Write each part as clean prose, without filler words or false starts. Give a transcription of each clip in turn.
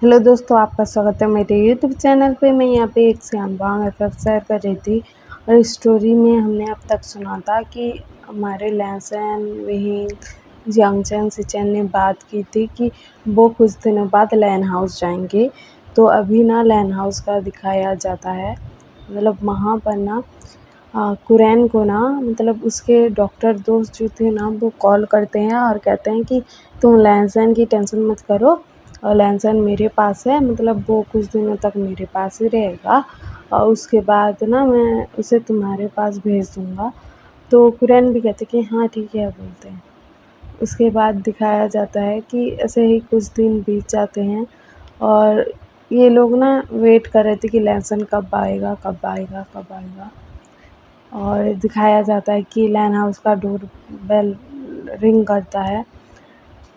Hello दोस्तों, आपका स्वागत है मेरे यूट्यूब चैनल पे। मैं यहाँ पे एक श्यामबाग एफएफ शेयर कर रही थी और इस स्टोरी में हमने अब तक सुना था कि हमारे लहसन, विहीन, जियांगचैन, सिचेन ने बात की थी कि वो कुछ दिनों बाद लैन हाउस जाएंगे। तो अभी ना लैन हाउस का दिखाया जाता है। मतलब वहाँ पर ना कुरैन को ना मतलब उसके डॉक्टर दोस्त जो थे ना वो कॉल करते हैं और कहते हैं कि तुम लहसन की टेंशन मत करो और लहसन मेरे पास है, मतलब वो कुछ दिनों तक मेरे पास ही रहेगा और उसके बाद ना मैं उसे तुम्हारे पास भेज दूँगा। तो कुरैन भी कहते कि हाँ ठीक है बोलते हैं। उसके बाद दिखाया जाता है कि ऐसे ही कुछ दिन बीत जाते हैं और ये लोग ना वेट कर रहे थे कि लहसन कब आएगा, कब आएगा, कब आएगा। और दिखाया जाता है कि लैन हाउस का डोर बेल रिंग करता है।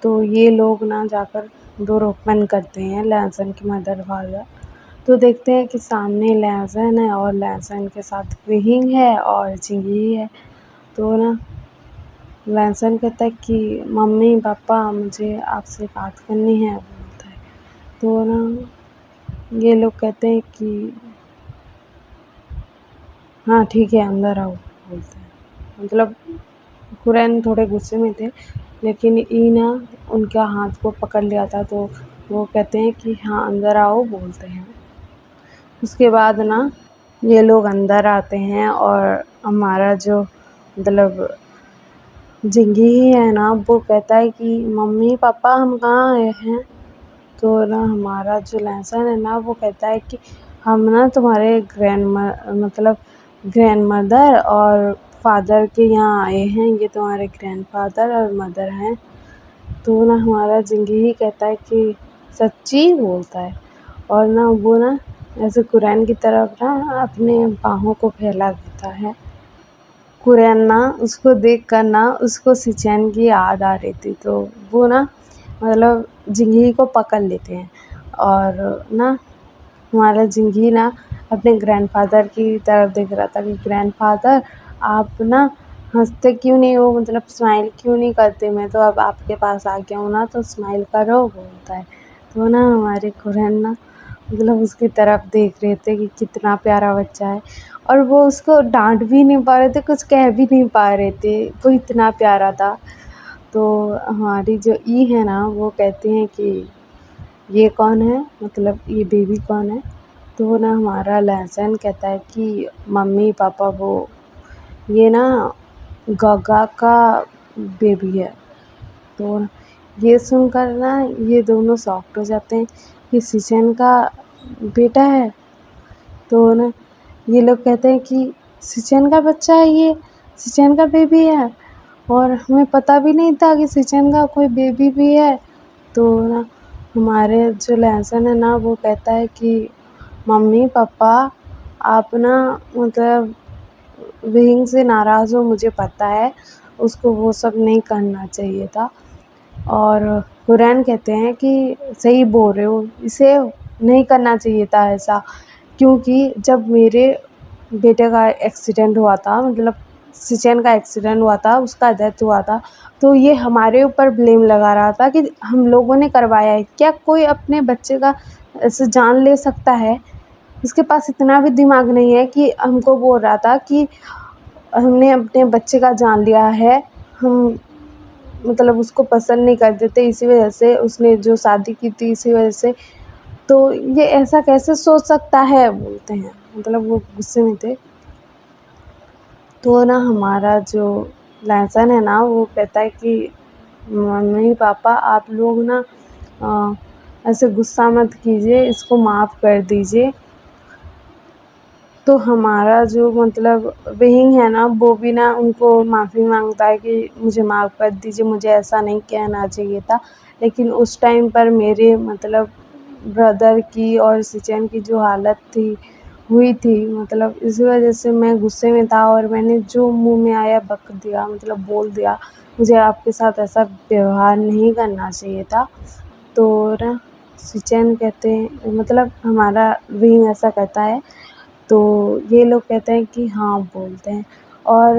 तो ये लोग ना जाकर डोर ओपन करते हैं, लहसन की मदर फादर। तो देखते हैं कि सामने लहसन है और लहसन के साथ विहिंग है और जिंगी है। तो ना लहसन कहता है कि मम्मी पापा मुझे आपसे बात करनी है बोलता है। तो ना ये लोग कहते हैं कि हाँ ठीक है अंदर आओ बोलते हैं। मतलब कुरैन थोड़े गुस्से में थे, लेकिन ई ना उनका हाथ को पकड़ लिया था। तो वो कहते हैं कि हाँ अंदर आओ बोलते हैं। उसके बाद ना ये लोग अंदर आते हैं और हमारा जो मतलब जिंगी ही है ना वो कहता है कि मम्मी पापा हम कहाँ आए हैं। तो ना हमारा जो लहसन है ना वो कहता है कि हम ना तुम्हारे मतलब ग्रैंड मदर और फादर के यहाँ आए हैं, ये तुम्हारे ग्रैंडफादर और मदर हैं। तो ना हमारा जिंगी ही कहता है कि सच्ची बोलता है और ना वो ना ऐसे कुरैन की तरफ ना अपने बाहों को फैला देता है। कुरैन ना उसको देख कर ना उसको सिचैन की याद आ रही थी। तो वो ना मतलब जिंगी को पकड़ लेते हैं और ना हमारा जिंगी ना अपने ग्रैंडफादर की तरफ देख रहा था कि ग्रैंडफादर आप ना हंसते क्यों नहीं हो, मतलब स्माइल क्यों नहीं करते, मैं तो अब आपके पास आ गया हूँ ना तो स्माइल करो बोलता है। तो ना हमारे कुरैन ना मतलब उसकी तरफ देख रहे थे कि कितना प्यारा बच्चा है और वो उसको डांट भी नहीं पा रहे थे, कुछ कह भी नहीं पा रहे थे, वो इतना प्यारा था। तो हमारी जो ई है ना वो कहते हैं कि ये कौन है, मतलब ये बेबी कौन है। तो वो ना हमारा लहसन कहता है कि मम्मी पापा वो ये ना गगा का बेबी है। तो ये सुनकर ना ये दोनों शॉक्ड हो जाते हैं कि सिचन का बेटा है। तो ना ये लोग कहते हैं कि सिचन का बच्चा है, ये सिचन का बेबी है और हमें पता भी नहीं था कि सिचन का कोई बेबी भी है। तो ना हमारे जो लहसन है ना वो कहता है कि मम्मी पापा आप ना मतलब विंग से नाराज़ हो, मुझे पता है उसको वो सब नहीं करना चाहिए था। और कुरैन कहते हैं कि सही बोल रहे हो, इसे नहीं करना चाहिए था ऐसा, क्योंकि जब मेरे बेटे का एक्सीडेंट हुआ था, मतलब सिचेन का एक्सीडेंट हुआ था, उसका डेथ हुआ था, तो ये हमारे ऊपर ब्लेम लगा रहा था कि हम लोगों ने करवाया है। क्या कोई अपने बच्चे का ऐसे जान ले सकता है? इसके पास इतना भी दिमाग नहीं है कि हमको बोल रहा था कि हमने अपने बच्चे का जान लिया है, हम मतलब उसको पसंद नहीं करते थे, इसी वजह से उसने जो शादी की थी इसी वजह से। तो ये ऐसा कैसे सोच सकता है बोलते हैं, मतलब वो गुस्से में थे। तो ना हमारा जो लहसन है ना वो कहता है कि मम्मी पापा आप लोग ना ऐसे गुस्सा मत कीजिए, इसको माफ़ कर दीजिए। तो हमारा जो मतलब विंग है ना वो भी ना उनको माफ़ी मांगता है कि मुझे माफ़ कर दीजिए, मुझे ऐसा नहीं कहना चाहिए था। लेकिन उस टाइम पर मेरे मतलब ब्रदर की और सिचन की जो हालत थी हुई थी, मतलब इस वजह से मैं गुस्से में था और मैंने जो मुंह में आया बक दिया, मतलब बोल दिया, मुझे आपके साथ ऐसा व्यवहार नहीं करना चाहिए था। तो ना सिचन कहते हैं, मतलब हमारा विंग ऐसा कहता है। तो ये लोग कहते हैं कि हाँ बोलते हैं और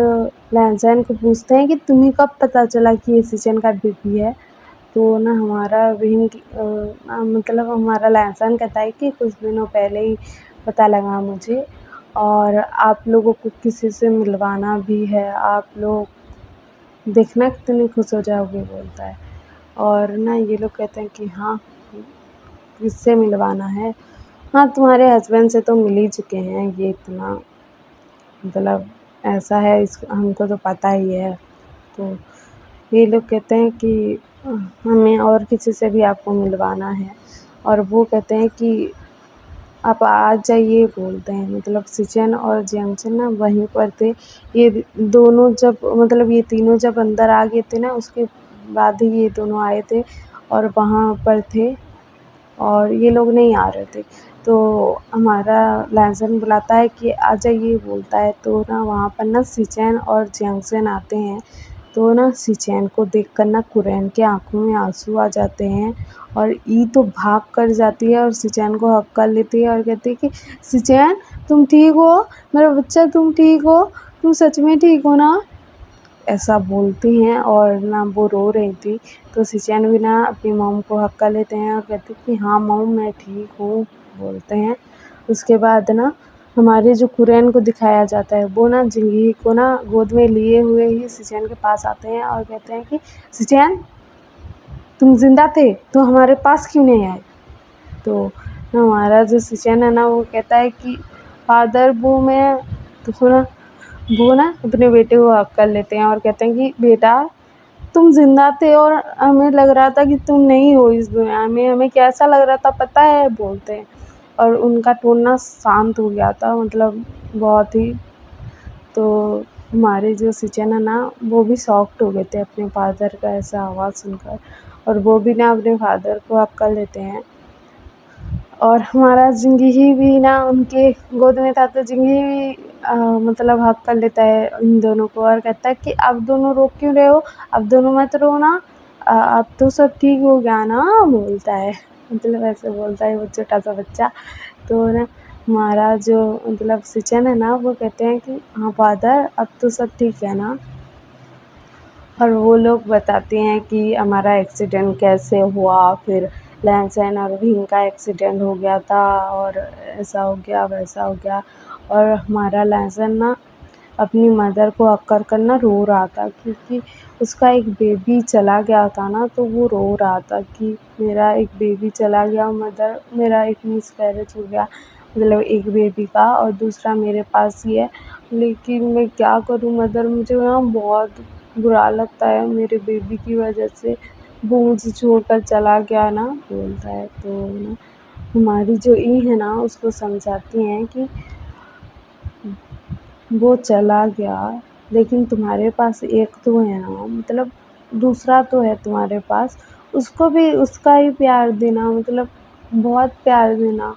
लहसन को पूछते हैं कि तुम्हें कब पता चला कि ये सिचन का बेबी है। तो ना हमारा बहन की मतलब हमारा लहसन कहता है कि कुछ दिनों पहले ही पता लगा मुझे, और आप लोगों को किसी से मिलवाना भी है, आप लोग देखना कितने खुश हो जाओगे बोलता है। और ना ये लोग कहते हैं कि हाँ, किससे मिलवाना है? हाँ, तुम्हारे हस्बैंड से तो मिल ही चुके हैं, ये इतना मतलब ऐसा है, इस हमको तो पता ही है। तो ये लोग कहते हैं कि हमें और किसी से भी आपको मिलवाना है, और वो कहते हैं कि आप आ जाइए बोलते हैं। मतलब सिचेन और जियांगचन ना वहीं पर थे। ये दोनों जब मतलब ये तीनों जब अंदर आ गए थे ना, उसके बाद ही ये दोनों आए थे और वहाँ पर थे, और ये लोग नहीं आ रहे थे। तो हमारा लहसन बुलाता है कि आ जाइए बोलता है। तो ना वहाँ पर ना सिचेन और जियांगचन आते हैं। तो ना सिचेन को देखकर ना कुरैन के आँखों में आँसू आ जाते हैं, और ई तो भाग कर जाती है और सिचेन को हग कर लेती है और कहती है कि सिचेन, तुम ठीक हो? मेरा बच्चा, तुम ठीक हो? तुम सच में ठीक हो ना? ऐसा बोलती हैं, और ना वो रो रही थी। तो सिचेन भी ना अपनी मॉम को हग कर लेते हैं और कहते हैं कि हाँ मॉम, मैं ठीक हूँ बोलते हैं। उसके बाद ना हमारे जो कुरैन को दिखाया जाता है, वो ना जिंगी को ना गोद में लिए हुए ही सिचेन के पास आते हैं और कहते हैं कि सिचेन, तुम ज़िंदा थे तो हमारे पास क्यों नहीं आए? तो हमारा जो सिचेन है ना, वो कहता है कि फादर, वो ना अपने बेटे को हग कर लेते हैं और कहते हैं कि बेटा, तुम ज़िंदा थे और हमें लग रहा था कि तुम नहीं हो इस दुनिया में, हमें कैसा लग रहा था पता है बोलते हैं। और उनका टोन ना शांत हो गया था, मतलब बहुत ही। तो हमारे जो सिचेन है ना, वो भी शॉक्ड हो गए थे अपने फादर का ऐसा आवाज़ सुनकर, और वो भी ना अपने फादर को हग कर लेते हैं। और हमारा जिंगी भी ना उनके गोद में था, तो जिंगी भी मतलब हग कर लेता है इन दोनों को और कहता है कि आप दोनों रो क्यों रहे हो? आप दोनों मत रो ना, अब तो सब ठीक हो गया ना बोलता है। मतलब ऐसे बोलता है वो छोटा सा बच्चा। तो ना हमारा जो मतलब सिचन है ना, वो कहते हैं कि हाँ फादर, अब तो सब ठीक है ना। और वो लोग बताते हैं कि हमारा एक्सीडेंट कैसे हुआ, फिर लहसन और भीम का एक्सीडेंट हो गया था, और ऐसा हो गया वैसा हो गया। और हमारा लहसन ना अपनी मदर को हग कर ना रो रहा था, क्योंकि उसका एक बेबी चला गया था ना, तो वो रो रहा था कि मेरा एक बेबी चला गया मदर, मेरा एक मिसकैरेज हो गया, मतलब एक बेबी का, और दूसरा मेरे पास ही है। लेकिन मैं क्या करूँ मदर, मुझे ना बहुत बुरा लगता है मेरे बेबी की वजह से, वो मुझे छोड़कर चला गया ना बोलता है। तो ना हमारी जो ई है ना, उसको समझाती हैं कि वो चला गया, लेकिन तुम्हारे पास एक तो है ना, मतलब दूसरा तो है तुम्हारे पास, उसको भी उसका ही प्यार देना, मतलब बहुत प्यार देना,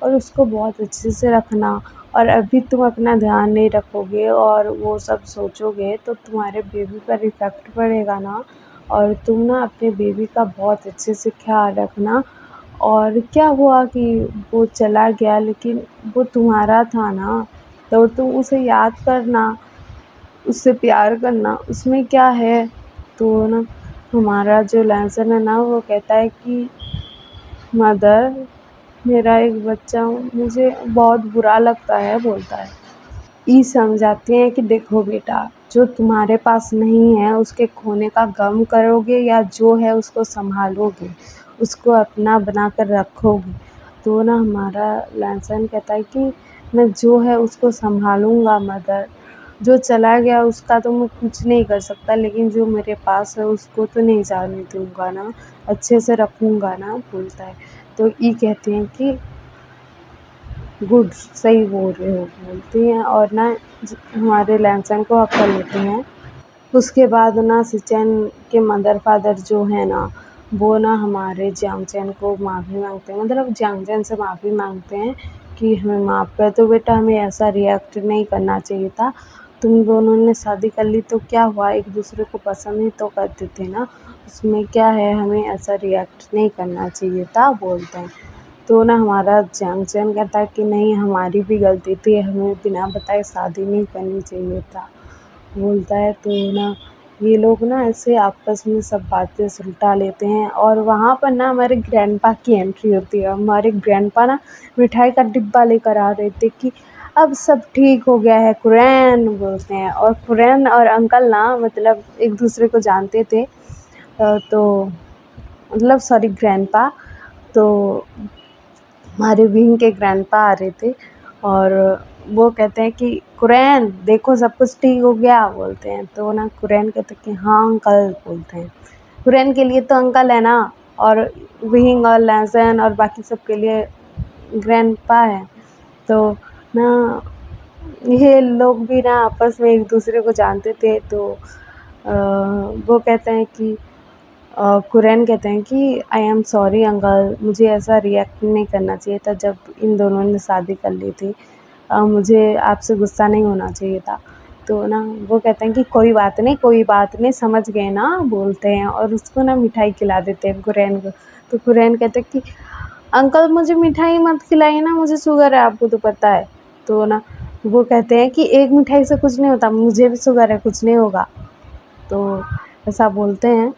और उसको बहुत अच्छे से रखना। और अभी तुम अपना ध्यान नहीं रखोगे और वो सब सोचोगे, तो तुम्हारे बेबी पर इफ़ेक्ट पड़ेगा ना, और तुम ना अपने बेबी का बहुत अच्छे से ख्याल रखना। और क्या हुआ कि वो चला गया, लेकिन वो तुम्हारा था ना, तो तुम उसे याद करना, उससे प्यार करना, उसमें क्या है? तो ना हमारा जो लहसन है ना, वो कहता है कि मदर, मेरा एक बच्चा, मुझे बहुत बुरा लगता है बोलता है। ई समझाते हैं कि देखो बेटा, जो तुम्हारे पास नहीं है उसके खोने का गम करोगे, या जो है उसको संभालोगे, उसको अपना बना कर रखोगे। तो ना हमारा लहसन कहता है कि मैं जो है उसको संभालूँगा मदर, जो चला गया उसका तो मैं कुछ नहीं कर सकता, लेकिन जो मेरे पास है उसको तो नहीं जाने दूँगा ना, अच्छे से रखूँगा ना बोलता है। तो ई कहते हैं कि गुड, सही बोल रहे हो बोलती हैं, और ना हमारे लहसन को हग कर लेती हैं। उसके बाद ना सिचेन के मदर फादर जो है ना, वो ना हमारे जियांगचैन को माफ़ी मांगते हैं, मतलब जियांगचैन से माफ़ी मांगते हैं कि हमें माफ़ कर दो बेटा, हमें ऐसा रिएक्ट नहीं करना चाहिए था। तुम दोनों ने शादी कर ली तो क्या हुआ, एक दूसरे को पसंद ही तो करते थे ना, उसमें क्या है, हमें ऐसा रिएक्ट नहीं करना चाहिए था बोलते हैं। तो ना हमारा जियांगचैन कहता है कि नहीं, हमारी भी गलती थी, हमें बिना बताए शादी नहीं करनी चाहिए था बोलता है। तो ना ये लोग ना ऐसे आपस में सब बातें सुलटा लेते हैं। और वहाँ पर ना हमारे ग्रैंडपा की एंट्री होती है। हमारे ग्रैंडपा ना मिठाई का डिब्बा लेकर आ रहे थे कि अब सब ठीक हो गया है, कुरैन बोलते हैं। और कुरैन और अंकल ना मतलब एक दूसरे को जानते थे। तो मतलब सॉरी ग्रैंडपा। तो हमारे विंग के ग्रैंडपा आ रहे थे और वो कहते हैं कि कुरैन देखो सब कुछ ठीक हो गया बोलते हैं। तो ना कुरैन कहते हैं कि हाँ अंकल बोलते हैं। कुरैन के लिए तो अंकल है ना, और विंग और लहसन और बाकी सब के लिए ग्रैंडपा है। तो ना ये लोग भी ना आपस में एक दूसरे को जानते थे। तो वो कहते हैं कि कुरैन कहते हैं कि आई एम सॉरी अंकल, मुझे ऐसा रिएक्ट नहीं करना चाहिए था जब इन दोनों ने शादी कर ली थी। मुझे आपसे गुस्सा नहीं होना चाहिए था। तो ना वो कहते हैं कि कोई बात नहीं, कोई बात नहीं, समझ गए ना बोलते हैं। और उसको ना मिठाई खिला देते हैं कुरैन को। तो कुरैन कहते हैं कि अंकल मुझे मिठाई मत खिलाइए ना, मुझे शुगर है, आपको तो पता है। तो ना वो कहते हैं कि एक मिठाई से कुछ नहीं होता, मुझे भी शुगर है, कुछ नहीं होगा। तो ऐसा बोलते हैं।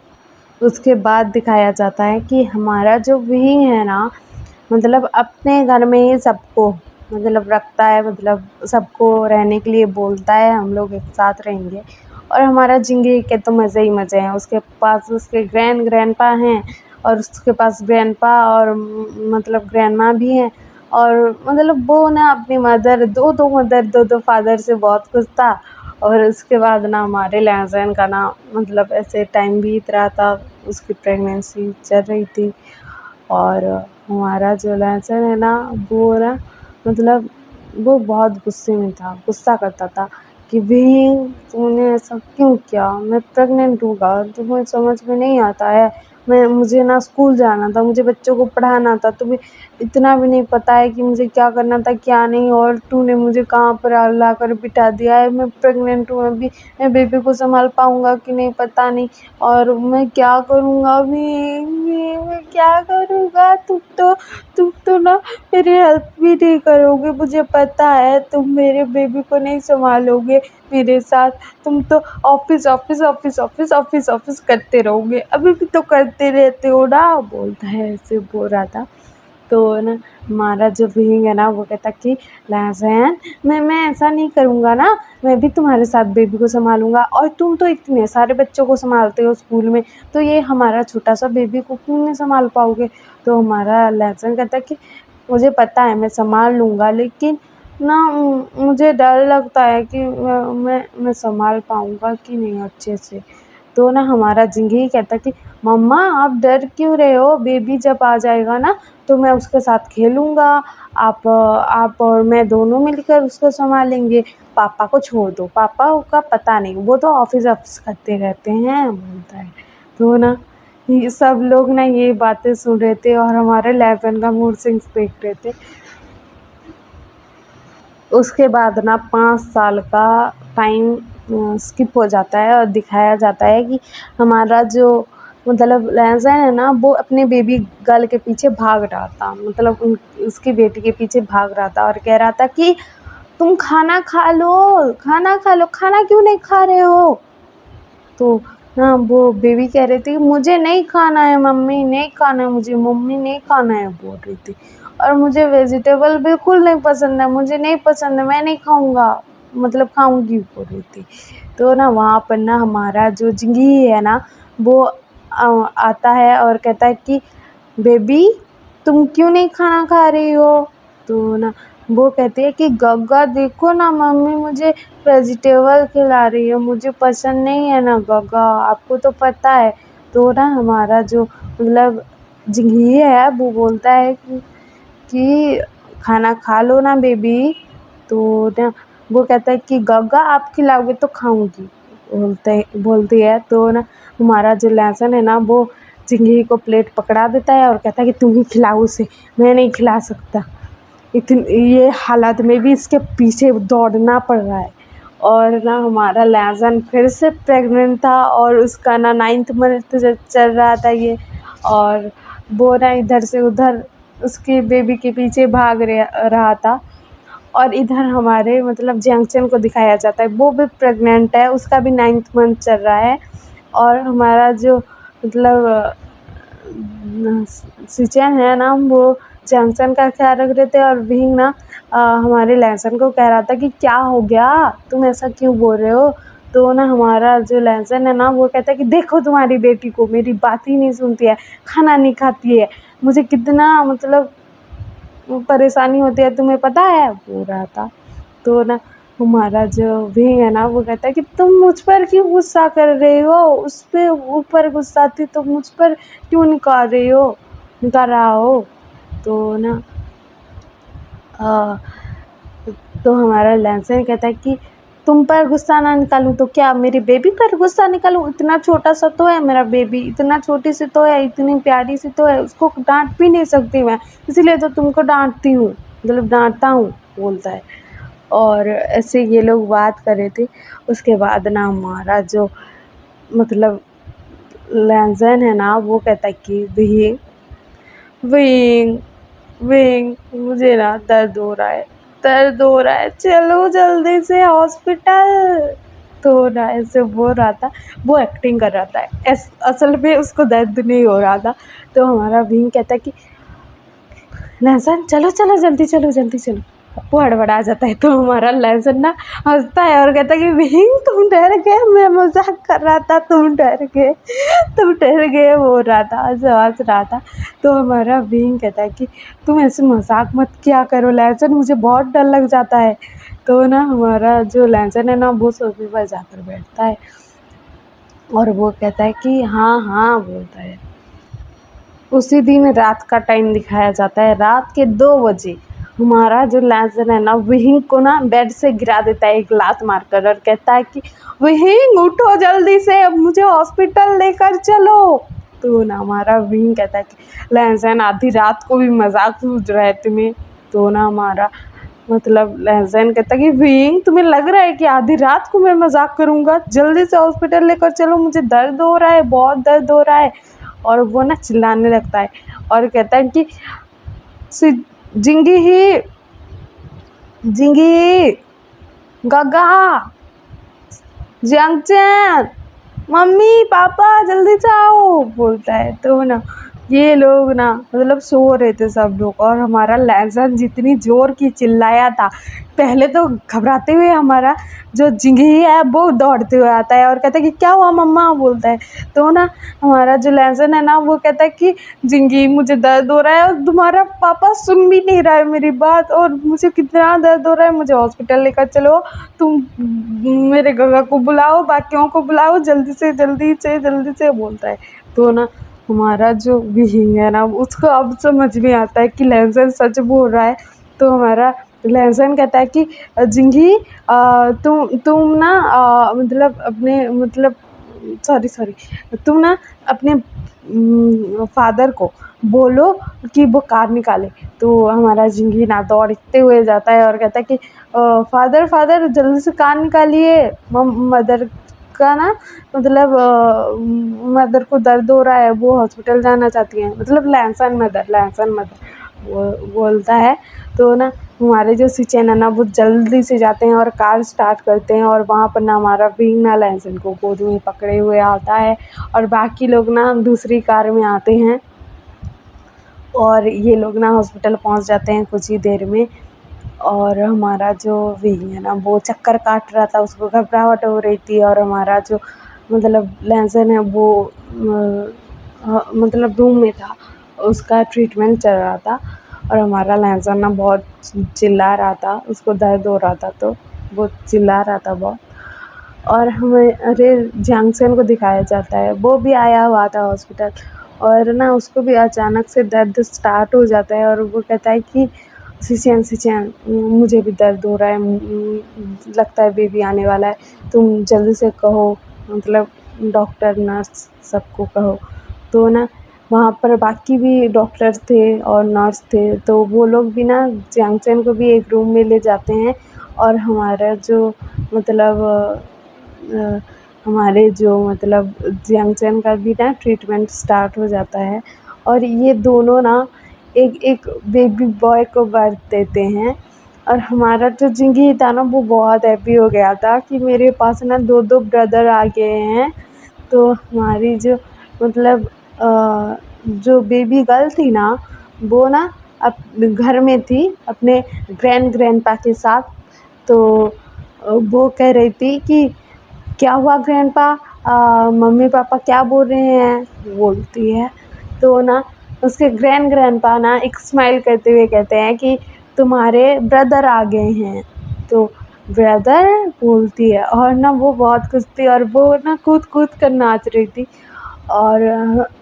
उसके बाद दिखाया जाता है कि हमारा जो विंग है ना मतलब अपने घर में ही सबको मतलब रखता है, मतलब सबको रहने के लिए बोलता है हम लोग एक साथ रहेंगे। और हमारा जिंदगी के तो मज़े ही मज़े हैं। उसके पास उसके ग्रैंडपा हैं और उसके पास ग्रैंडपा और मतलब ग्रैंडमा भी हैं। और मतलब वो ना अपनी मदर दो दो फादर से बहुत खुश था। और उसके बाद ना हमारे लहसैन का ना मतलब ऐसे टाइम बीत रहा था, उसकी प्रेगनेंसी चल रही थी। और हमारा जो लहसुन है ना वो ना मतलब वो बहुत गुस्से में था, गुस्सा करता था कि भीम तूने ऐसा क्यों किया, मैं प्रेग्नेंट हूँ, तुम्हें समझ में नहीं आता है, मुझे ना स्कूल जाना था, मुझे बच्चों को पढ़ाना था, तुम्हें इतना भी नहीं पता है कि मुझे क्या करना था क्या नहीं, और तूने मुझे कहाँ पर ला कर बिठा दिया है, मैं प्रेग्नेंट हूँ अभी, मैं बेबी को संभाल पाऊँगा कि नहीं पता नहीं, और मैं क्या करूँगा अभी, मैं क्या करूँगा, तुम तो ना मेरी हेल्प भी नहीं करोगे, मुझे पता है तुम मेरे बेबी को नहीं संभालोगे मेरे साथ, तुम तो office office office office office office करते रहोगे, अभी भी तो करते रहते हो ना बोलता है, ऐसे बोल रहा था। तो ना हमारा जो विंग है ना वो कहता कि लहसैन मैं ऐसा नहीं करूँगा ना, मैं भी तुम्हारे साथ बेबी को संभालूँगा, और तुम तो इतने सारे बच्चों को संभालते हो स्कूल में, तो ये हमारा छोटा सा बेबी को क्यों नहीं संभाल पाओगे। तो हमारा लहसैन कहता कि मुझे पता है मैं संभाल लूँगा, लेकिन ना मुझे डर लगता है कि मैं संभाल पाऊँगा कि नहीं अच्छे से। तो ना हमारा जिंगी कहता कि मम्मा आप डर क्यों रहे हो, बेबी जब आ जाएगा ना तो मैं उसके साथ खेलूँगा, आप और मैं दोनों मिलकर उसको संभालेंगे, पापा को छोड़ दो, पापा का पता नहीं, वो तो ऑफिस ऑफिस करते रहते हैं बोलता है। तो ना ये सब लोग ना ये बातें सुन रहे थे और हमारे लेसन का मूड स्विंग्स देख रहे थे। उसके बाद ना 5 साल का टाइम स्किप हो जाता है और दिखाया जाता है कि हमारा जो मतलब लहसैन है ना वो अपने बेबी गर्ल के पीछे भाग रहा था, मतलब उसकी बेटी के पीछे भाग रहा था और कह रहा था कि तुम खाना खा लो, खाना खा लो, खाना क्यों नहीं खा रहे हो। तो ना वो बेबी कह रही थी मुझे नहीं खाना है मम्मी, नहीं खाना है मुझे, मम्मी नहीं खाना है बोल रही थी, और मुझे वेजिटेबल बिल्कुल नहीं पसंद है, मुझे नहीं पसंद है, मैं नहीं खाऊंगा, मतलब खाऊंगी बोल रही थी। तो ना वहाँ पर ना हमारा जो जिंगी है ना वो आता है और कहता है कि बेबी तुम क्यों नहीं खाना खा रही हो। तो ना वो कहती है कि गग्गा देखो ना मम्मी मुझे वेजिटेबल खिला रही है, मुझे पसंद नहीं है ना गग्गा, आपको तो पता है। तो ना हमारा जो मतलब जिंगी है वो बोलता है कि खाना खा लो ना बेबी। तो ना वो कहता है कि गग्गा आप खिलाओगे तो खाऊंगी बोलती है। तो ना हमारा जो लहसुन है ना वो चिंगी को प्लेट पकड़ा देता है और कहता है कि तुम ही खिलाओ उसे, मैं नहीं खिला सकता। ये हालात में भी इसके पीछे दौड़ना पड़ रहा है। और ना हमारा लहसुन फिर से प्रेग्नेंट था और उसका ना 9th मंथ चल रहा था ये, और वो ना इधर से उधर उसके बेबी के पीछे भाग रहा था। और इधर हमारे मतलब जियांगचैन को दिखाया जाता है, वो भी प्रेग्नेंट है, उसका भी 9th मंथ चल रहा है। और हमारा जो मतलब सिचेन है ना, वो जियांगचैन का ख्याल रख रहे थे, और विंग ना हमारे लैसन को कह रहा था कि क्या हो गया, तुम ऐसा क्यों बोल रहे हो। तो ना हमारा जो लैसन है ना, वो कहता है कि देखो तुम्हारी बेटी को, मेरी बात ही नहीं सुनती है, खाना नहीं खाती है, मुझे कितना मतलब परेशानी होती है तुम्हें पता है, बोल रहा था। तो ना हमारा जो विंग है ना, वो कहता है कि तुम मुझ पर क्यों गुस्सा कर रहे हो, उस पे ऊपर गुस्सा थी तो मुझ पर क्यों निकाल रहा हो। तो ना तो हमारा लैंसन कहता है कि तुम पर गुस्सा ना निकालूं तो क्या मेरी बेबी पर गुस्सा निकालूं, इतना छोटा सा तो है मेरा बेबी, इतना छोटी सी तो है, इतनी प्यारी सी तो है, उसको डांट भी नहीं सकती मैं, इसीलिए तो तुमको डांटती हूँ, मतलब डांटता हूँ, बोलता है। और ऐसे ये लोग बात कर रहे थे। उसके बाद ना हमारा जो मतलब लैंसन है ना, वो कहता है कि विंग विंग विंग मुझे ना दर्द हो रहा है, चलो जल्दी से हॉस्पिटल। तो ना ऐसे बोल रहा था, वो एक्टिंग कर रहा था, असल में उसको दर्द नहीं हो रहा था। तो हमारा विंग कहता है कि लहसन चलो चलो जल्दी चलो जल्दी चलो, वो हड़बड़ा जाता है। तो हमारा लहसन ना हंसता है और कहता है कि विंग तुम डर गए, मैं मजाक कर रहा था, तुम डर गए बोल रहा था, हंस रहा था। तो हमारा विंग कहता है कि तुम ऐसे मजाक मत किया करो लहसन, मुझे बहुत डर लग जाता है। तो ना हमारा जो लहसन है ना, वो सोफे पर जाकर बैठता है और वो कहता है कि हाँ हाँ बोलता है। उसी दिन रात का टाइम दिखाया जाता है, रात के 2 बजे हमारा जो लैंसन है ना, विंग को ना बेड से गिरा देता है एक लात मारकर, और कहता है कि विंग उठो जल्दी से, अब मुझे हॉस्पिटल लेकर चलो। तो ना हमारा विंग कहता है कि लैंसन आधी रात को भी मजाक सूझ रहा है तुम्हें। तो ना हमारा मतलब लहसन कहता है कि विंग तुम्हें लग रहा है कि आधी रात को मैं मजाक करूँगा, जल्दी से हॉस्पिटल लेकर चलो, मुझे दर्द हो रहा है, बहुत दर्द हो रहा है। और वो ना चिल्लाने लगता है और कहता है कि जिंगी ही जिंगी गगा जियांगचैन मम्मी पापा जल्दी से आओ, बोलता है। तो ना ये लोग ना मतलब सो रहे थे सब लोग, और हमारा लहसन जितनी जोर की चिल्लाया था, पहले तो घबराते हुए हमारा जो जिंगी है वो दौड़ते हुए आता है और कहता है कि क्या हुआ मम्मा, बोलता है। तो ना हमारा जो लहसन है ना, वो कहता है कि जिंगी मुझे दर्द हो रहा है और तुम्हारा पापा सुन भी नहीं रहा है मेरी बात, और मुझे कितना दर्द हो रहा है, मुझे हॉस्पिटल लेकर चलो, तुम मेरे गगा को बुलाओ, बाकियों को बुलाओ, जल्दी से बोलता है। तो ना हमारा जो विंग है ना, उसको अब समझ में आता है कि लहसन सच बोल रहा है। तो हमारा लहसन कहता है कि जिंगी तुम ना मतलब अपने मतलब सॉरी तुम ना अपने फादर को बोलो कि वो कार निकाले। तो हमारा जिंगी ना दौड़ते हुए जाता है और कहता है कि फादर फादर जल्दी से कार निकालिए, मदर का ना मतलब मदर को दर्द हो रहा है, वो हॉस्पिटल जाना चाहती हैं, मतलब लैंसन मदर वो बोलता है। तो ना हमारे जो सिचेन है ना, वो जल्दी से जाते हैं और कार स्टार्ट करते हैं, और वहाँ पर ना हमारा विंग ना लैंसन को गोद में पकड़े हुए आता है, और बाकी लोग ना दूसरी कार में आते हैं, और ये लोग ना हॉस्पिटल पहुँच जाते हैं कुछ ही देर में। और हमारा जो विंग है ना, वो चक्कर काट रहा था, उसको घबराहट हो रही थी, और हमारा जो मतलब लैंसन है वो मतलब रूम में था, उसका ट्रीटमेंट चल रहा था, और हमारा लैंसन ना बहुत चिल्ला रहा था, उसको दर्द हो रहा था तो वो चिल्ला रहा था बहुत। और हमें अरे जियांगचैन को दिखाया जाता है, वो भी आया हुआ था हॉस्पिटल, और ना उसको भी अचानक से दर्द स्टार्ट हो जाता है, और वो कहता है कि सिचेन मुझे भी दर्द हो रहा है, लगता है बेबी आने वाला है, तुम जल्दी से कहो, मतलब डॉक्टर नर्स सबको कहो। तो ना वहाँ पर बाकी भी डॉक्टर थे और नर्स थे, तो वो लोग भी ना जियांगचैन को भी एक रूम में ले जाते हैं, और हमारा जो मतलब हमारे जो मतलब जियांगचैन का भी ना ट्रीटमेंट स्टार्ट हो जाता है, और ये दोनों ना एक एक बेबी बॉय को बर्थ देते हैं। और हमारा जो ज़िंदगी था ना वो बहुत हैप्पी हो गया था कि मेरे पास ना 2-2 ब्रदर आ गए हैं। तो हमारी जो मतलब जो बेबी गर्ल थी ना वो ना अप घर में थी अपने ग्रैंडपा के साथ। तो वो कह रही थी कि क्या हुआ ग्रैंडपा, मम्मी पापा क्या बोल रहे हैं बोलती है। तो ना उसके ग्रैंडपा ना एक स्माइल करते हुए कहते हैं कि तुम्हारे ब्रदर आ गए हैं। तो ब्रदर बोलती है और ना वो बहुत खुश थी और वो ना कूद कूद कर नाच रही थी। और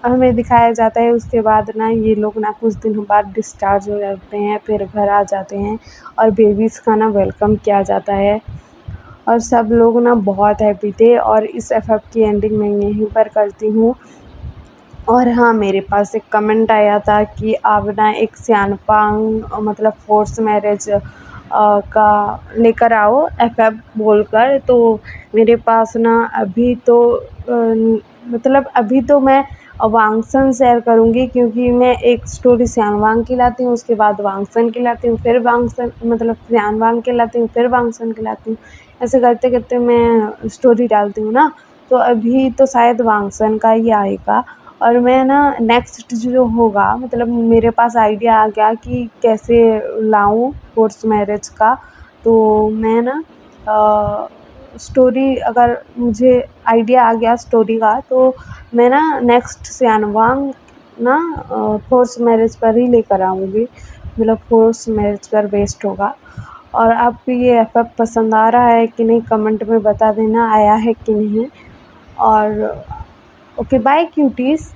हमें दिखाया जाता है उसके बाद ना ये लोग ना कुछ दिनों बाद डिस्चार्ज हो जाते हैं, फिर घर आ जाते हैं और बेबीज़ का ना वेलकम किया जाता है और सब लोग ना बहुत हैप्पी थे। और इस एफ़एफ की एंडिंग मैं यहीं पर करती हूँ। और हाँ, मेरे पास एक कमेंट आया था कि आप ना एक स्यानपांग मतलब फ़ोर्स मैरिज का लेकर आओ एफ़एफ बोलकर। तो मेरे पास ना अभी तो मतलब अभी तो मैं वांगसन शेयर करूँगी क्योंकि मैं एक स्टोरी स्यानवांग की लाती हूँ, उसके बाद वांगसन की लाती हूँ, फिर वांगसन मतलब स्यानवांग की लाती हूँ, फिर वांगसन की लाती हूँ। ऐसे करते-करते मैं स्टोरी डालती हूँ ना, तो अभी तो शायद वांगसन का ही आएगा। और मैं ना नेक्स्ट जो होगा मतलब मेरे पास आइडिया आ गया कि कैसे लाऊं फोर्स मैरिज का। तो मैं ना स्टोरी अगर मुझे आइडिया आ गया स्टोरी का तो मैं ना नेक्स्ट स्यानवांग ना फोर्स मैरिज पर ही लेकर आऊँगी, मतलब फोर्स मैरिज पर बेस्ड होगा। और आपको ये एफ़एफ पसंद आ रहा है कि नहीं कमेंट में बता देना, आया है कि नहीं। और ओके बाय क्यूटीज़।